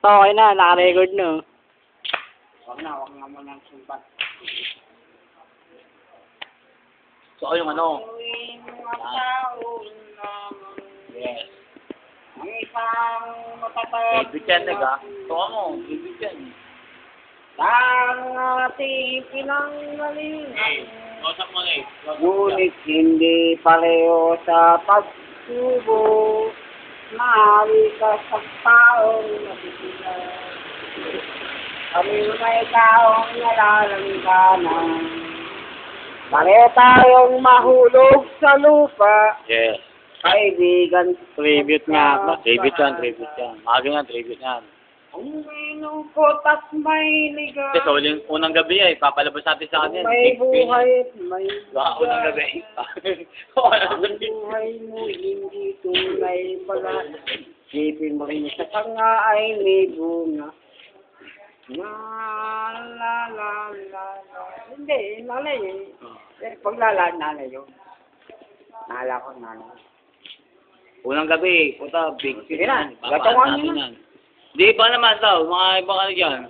Ito, okay na. Naka-record na. Huwag na mo ng sumpat. So, yung ano? Yes. Ang isang matatag. Favorite yan, nega. Tuwa mo, favorite yan. Ang ating pinanggalingan. Kausap mo na eh. Ngunit hindi pareho sa pagsubo. Mahali ka sa taong nabibilang. Kami may taong nalalangganan. Pareho tayong mahulog sa lupa. Yes. Kaibigan. Tribute nga ba? Tribute yan, tribute yan. Maaga nga, tribute yan. Kung may lungkot at may liga. Kasi so, unang gabi ay papalabas natin sa kanya. May buhay at may Baka unang gabi. Ang buhay mo hindi tunay pala. Sipin mo rin sa kanga ay may bunga. La la la la la. Hindi, nanay eh. Paglala, nanay yun. Nala ko, nanay. Unang gabi, puta, big Sige na, yan. Papaan gatawan natin nyo na. yan. Di ba naman daw, mga ibang ano dyan.